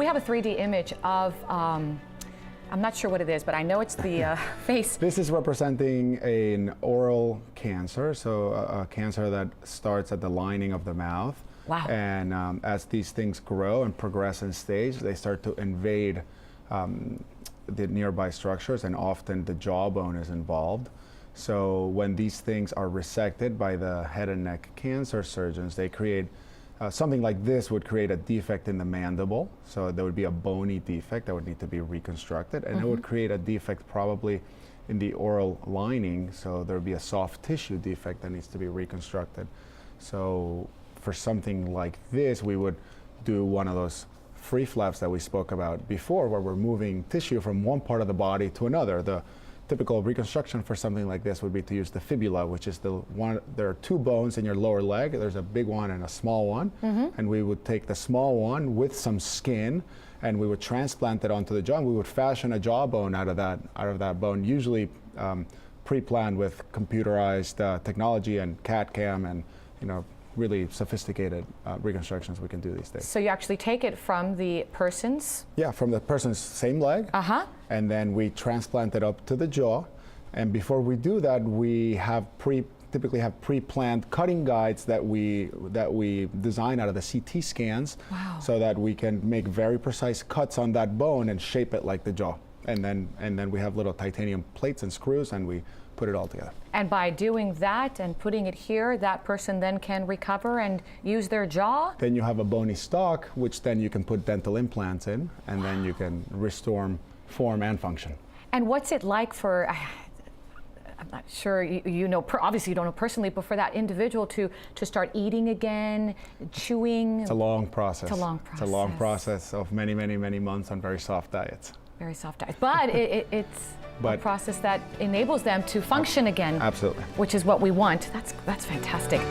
We have a 3D image of, I'm not sure what it is, but I know it's the face. This is representing an oral cancer, so a cancer that starts at the lining of the mouth. Wow. And as these things grow and progress in stage, they start to invade the nearby structures, and often the jawbone is involved. So when these things are resected by the head and neck cancer surgeons, they create something like this would create a defect in the mandible. So there would be a bony defect that would need to be reconstructed, and it would create a defect probably in the oral lining. So there would be a soft tissue defect that needs to be reconstructed. So for something like this, we would do one of those free flaps that we spoke about before, where we're moving tissue from one part of the body to another. The typical reconstruction for something like this would be to use the fibula, which is the one, there are two bones in your lower leg. There's a big one and a small one. And we would take the small one with some skin, and we would transplant it onto the jaw, and we would fashion a jawbone out of that bone, usually pre-planned with computerized technology and CAD/CAM and really sophisticated reconstructions we can do these days. So you actually take it from the person's? Yeah, from the person's same leg. And then we transplant it up to the jaw. And before we do that, we have typically have pre-planned cutting guides that we design out of the CT scans. Wow. So that we can make very precise cuts on that bone and shape it like the jaw. And then we have little titanium plates and screws, and we put it all together. And by doing that and putting it here, that person then can recover and use their jaw? Then you have a bony stalk, which then you can put dental implants in, and then you can restore form and function. And what's it like for, I'm not sure, you know, obviously you don't know personally, but for that individual to start eating again, chewing? It's a long process. It's a long process. It's a long process of many, many, many months on very soft diets. Very soft diet. But it's a process that enables them to function again. Absolutely. Which is what we want. That's fantastic.